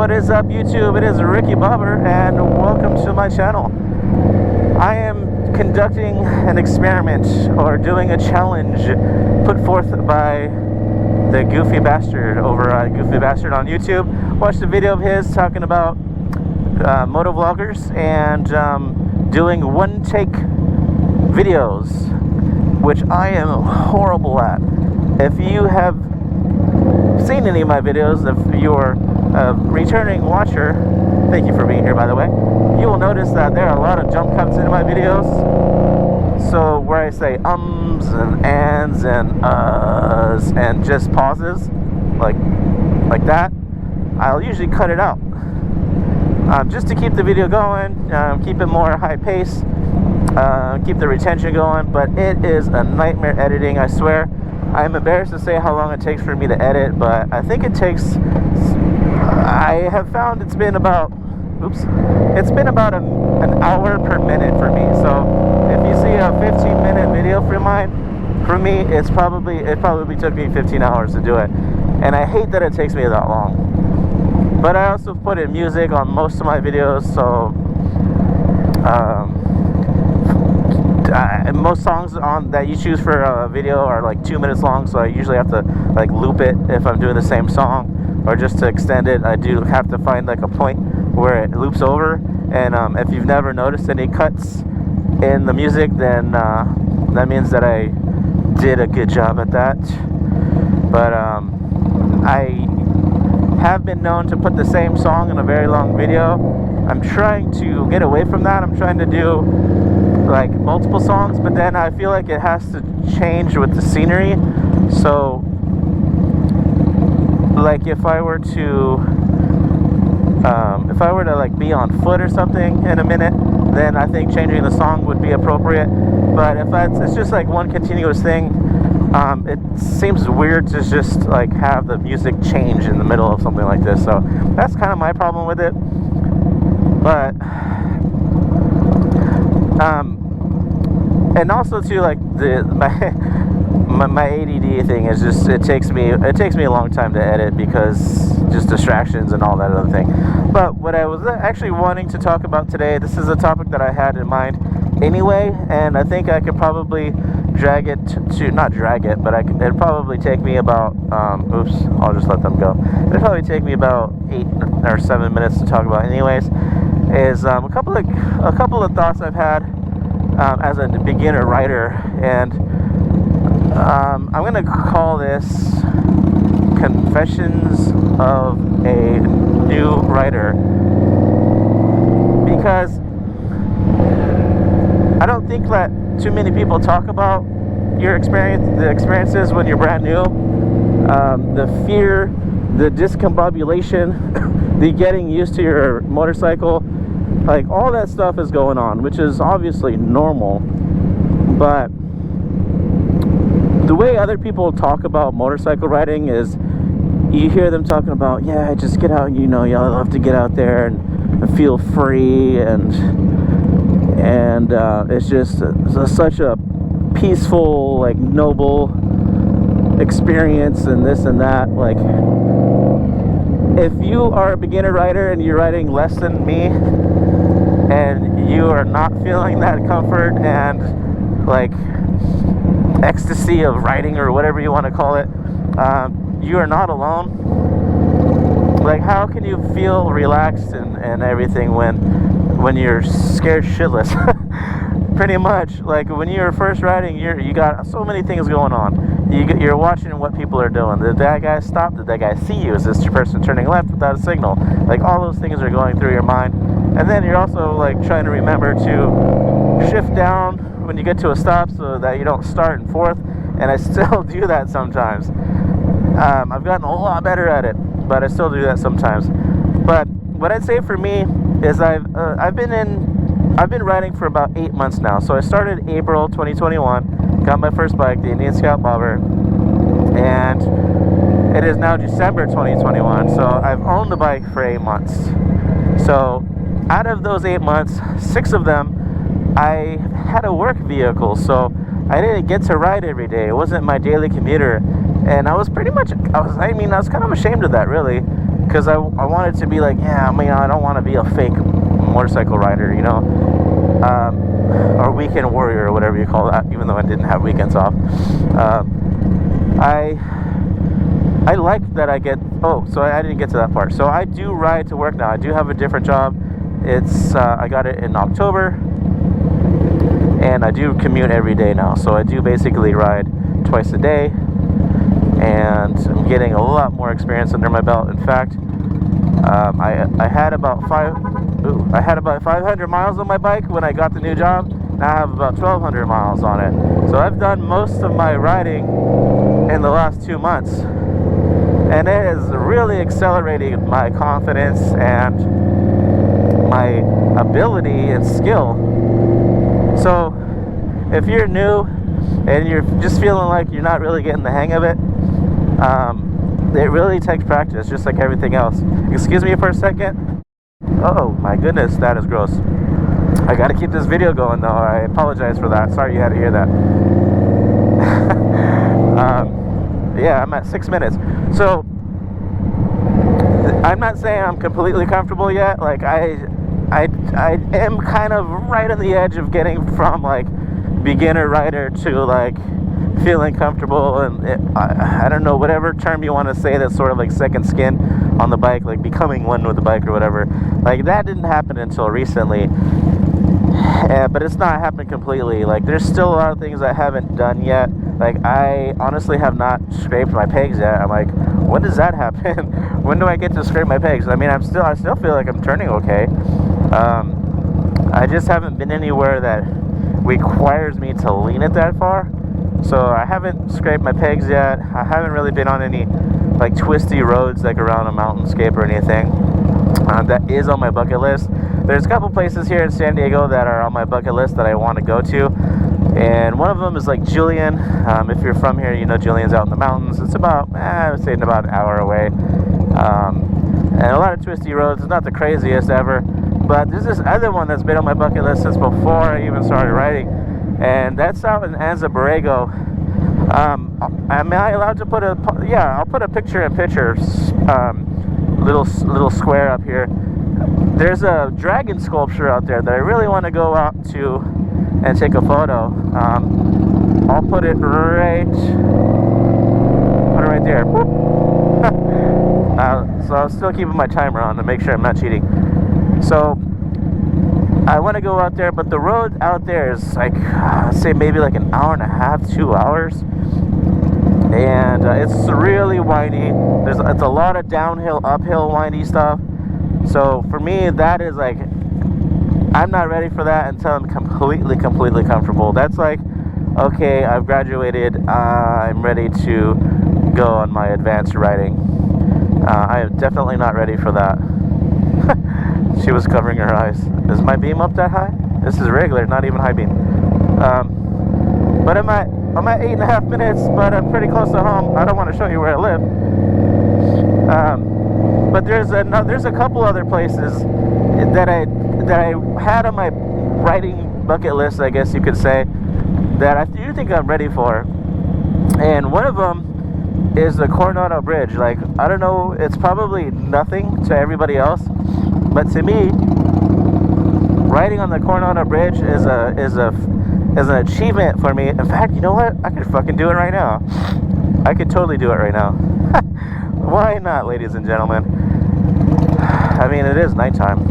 What is up, YouTube? It is Ricky Bobber, and welcome to my channel. I am conducting an experiment, or doing a challenge put forth by the Goofy Bastard over at Goofy Bastard on YouTube. Watched a video of his talking about motovloggers and doing one-take videos, which I am horrible at. If you have seen any of my videos, if you're a returning watcher, thank you for being here, by the way, you will notice that there are a lot of jump cuts in my videos. So where I say ums and ands and uhs and just pauses like that, I'll usually cut it out just to keep the video going, keep it more high pace, keep the retention going. But it is a nightmare editing, I swear. I'm embarrassed to say how long it takes for me to edit, but I think it takes, I have found it's been about an hour per minute for me. So if you see a 15-minute video from me, it probably took me 15 hours to do it, and I hate that it takes me that long. But I also put in music on most of my videos, so most songs that you choose for a video are like 2 minutes long, so I usually have to like loop it if I'm doing the same song, or just to extend it, I do have to find like a point where it loops over. And if you've never noticed any cuts in the music, then that means that I did a good job at that. But I have been known to put the same song in a very long video. I'm trying to get away from that. I'm trying to do like multiple songs, but then I feel like it has to change with the scenery. So like if I were to like be on foot or something in a minute, then I think changing the song would be appropriate. But if it's just like one continuous thing, it seems weird to just like have the music change in the middle of something like this. So that's kind of my problem with it. But and also too, like my ADD thing is just it takes me a long time to edit because just distractions and all that other thing. But what I was actually wanting to talk about today, this is a topic that I had in mind anyway, and I think I could probably it'd probably take me about I'll just let them go. It'd probably take me about 8 or 7 minutes to talk about anyways. Is a couple of thoughts I've had as a beginner rider, and I'm gonna call this Confessions of a New Rider, because I don't think that too many people talk about the experiences when you're brand new, the fear, the discombobulation, the getting used to your motorcycle, like all that stuff is going on, which is obviously normal. But the way other people talk about motorcycle riding is you hear them talking about, yeah, just get out, y'all love to get out there and feel free, and it's just such a peaceful, like noble experience, and this and that. Like, if you are a beginner rider and you're riding less than me, and you are not feeling that comfort and like ecstasy of riding, or whatever you want to call it, you are not alone. Like, how can you feel relaxed and everything when you're scared shitless? Pretty much, like when you're first riding, you got so many things going on. You're watching what people are doing. Did that guy stop? Did that guy see you? Is this person turning left without a signal? Like, all those things are going through your mind. And then you're also like trying to remember to shift down when you get to a stop so that you don't start in fourth. And I still do that sometimes. I've gotten a lot better at it, but I still do that sometimes. But what I'd say for me is I've been riding for about 8 months now. So I started April 2021, got my first bike, the Indian Scout Bobber, and it is now December 2021. So I've owned the bike for 8 months. So out of those 8 months, 6 of them I had a work vehicle, so I didn't get to ride every day. It wasn't my daily commuter, and I was kind of ashamed of that, really. because I wanted to be like, yeah, I mean, I don't want to be a fake motorcycle rider, you know, or weekend warrior or whatever you call that, even though I didn't have weekends off. I like that I get, so I didn't get to that part. So I do ride to work now. I do have a different job. It's I got it in October, and I do commute every day now. So I do basically ride twice a day, and I'm getting a lot more experience under my belt. In fact, I had about 500 miles on my bike when I got the new job. Now I have about 1,200 miles on it. So I've done most of my riding in the last 2 months, and it has really accelerated my confidence and my ability and skill. So if you're new and you're just feeling like you're not really getting the hang of it, it really takes practice, just like everything else. Excuse me for a second. Oh my goodness, that is gross. I gotta keep this video going though. I apologize for that. Sorry you had to hear that. Yeah, I'm at 6 minutes. So I'm not saying I'm completely comfortable yet. Like I am kind of right on the edge of getting from like beginner rider to like feeling comfortable, and I don't know, whatever term you want to say, that's sort of like second skin on the bike, like becoming one with the bike or whatever. Like that didn't happen until recently. But it's not happened completely. Like there's still a lot of things I haven't done yet. Like I honestly have not scraped my pegs yet. I'm like, when does that happen? When do I get to scrape my pegs? I mean, I still feel like I'm turning okay. I just haven't been anywhere that requires me to lean it that far. So I haven't scraped my pegs yet. I haven't really been on any like twisty roads like around a mountainscape or anything. That is on my bucket list. There's a couple places here in San Diego that are on my bucket list that I want to go to, and one of them is like Julian. If you're from here, you know Julian's out in the mountains. It's about, I would say, about an hour away, and a lot of twisty roads. It's not the craziest ever, but there's this other one that's been on my bucket list since before I even started riding, and that's out in Anza Borrego. Am I allowed to put a? Yeah, I'll put a picture-in-picture little square up here. There's a dragon sculpture out there that I really want to go out to and take a photo. I'll put it right there. So I'm still keeping my timer on to make sure I'm not cheating. So I want to go out there, but the road out there is like, I'd say maybe like an hour and a half, 2 hours. And it's really windy. It's a lot of downhill, uphill, windy stuff. So for me, that is like, I'm not ready for that until I'm completely comfortable. That's like, okay, I've graduated, I'm ready to go on my advanced riding. I am definitely not ready for that. She was covering her eyes. Is my beam up that high? This is regular, not even high beam. But I'm at 8.5 minutes, but I'm pretty close to home. I don't want to show you where I live. But there's a couple other places that I had on my riding bucket list, I guess you could say, that I do think I'm ready for. And one of them is the Coronado Bridge. Like, I don't know, it's probably nothing to everybody else, but to me, riding on the Coronado Bridge is an achievement for me. In fact, you know what? I could fucking do it right now. I could totally do it right now. Why not, ladies and gentlemen? I mean, it is nighttime.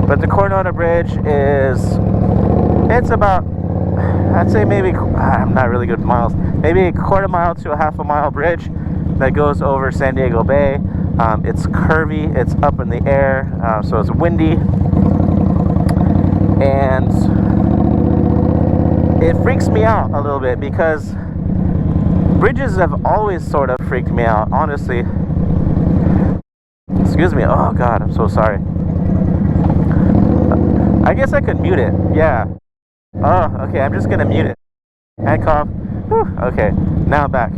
But the Coronado Bridge it's about, I'd say maybe, I'm not really good with miles, maybe a quarter mile to a half a mile bridge that goes over San Diego Bay. It's curvy, it's up in the air, so it's windy. And it freaks me out a little bit because bridges have always sort of freaked me out, honestly. Excuse me. Oh God, I'm so sorry. I guess I could mute it. Yeah. Oh, okay. I'm just gonna mute it. And cough. Whew. Okay. Now I'm back.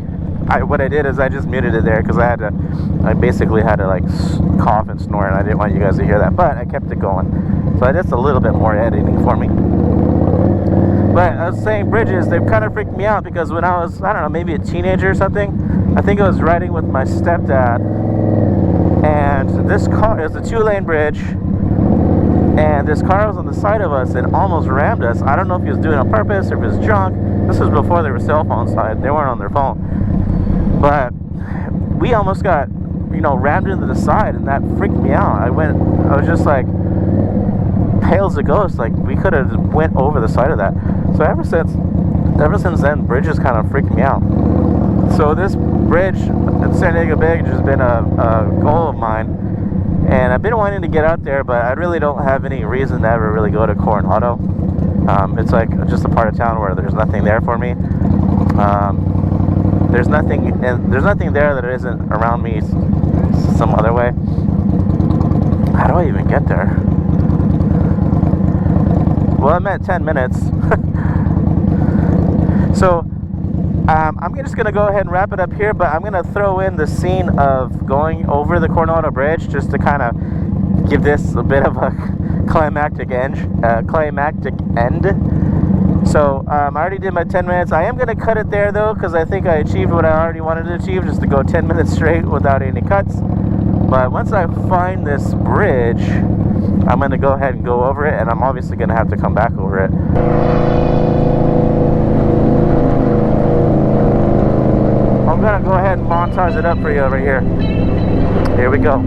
What I did is I just muted it there because I basically had to like cough and snort, and I didn't want you guys to hear that. But I kept it going. So that's a little bit more editing for me. But I was saying bridges, they've kind of freaked me out because when I was, I don't know, maybe a teenager or something, I think I was riding with my stepdad, And this car is a 2-lane bridge, and this car was on the side of us and almost rammed us. I don't know if he was doing it on purpose or if it was drunk. This was before there were cell phones, so they weren't on their phone. But we almost got, you know, rammed into the side, and that freaked me out. I was just like pale as a ghost. Like, we could have went over the side of that. So ever since then, bridges kind of freaked me out. So this bridge at San Diego Bay has been a goal of mine, and I've been wanting to get out there, but I really don't have any reason to ever really go to Coronado. It's like just a part of town where there's nothing there for me. There's nothing there that isn't around me some other way. How do I even get there? Well, I'm at 10 minutes. So I'm just gonna go ahead and wrap it up here, but I'm gonna throw in the scene of going over the Coronado Bridge just to kind of give this a bit of a climactic end. So I already did my 10 minutes. I am gonna cut it there though, because I think I achieved what I already wanted to achieve, just to go 10 minutes straight without any cuts. But once I find this bridge, I'm gonna go ahead and go over it, and I'm obviously gonna have to come back over it. I'm gonna go ahead and montage it up for you over here. Here we go.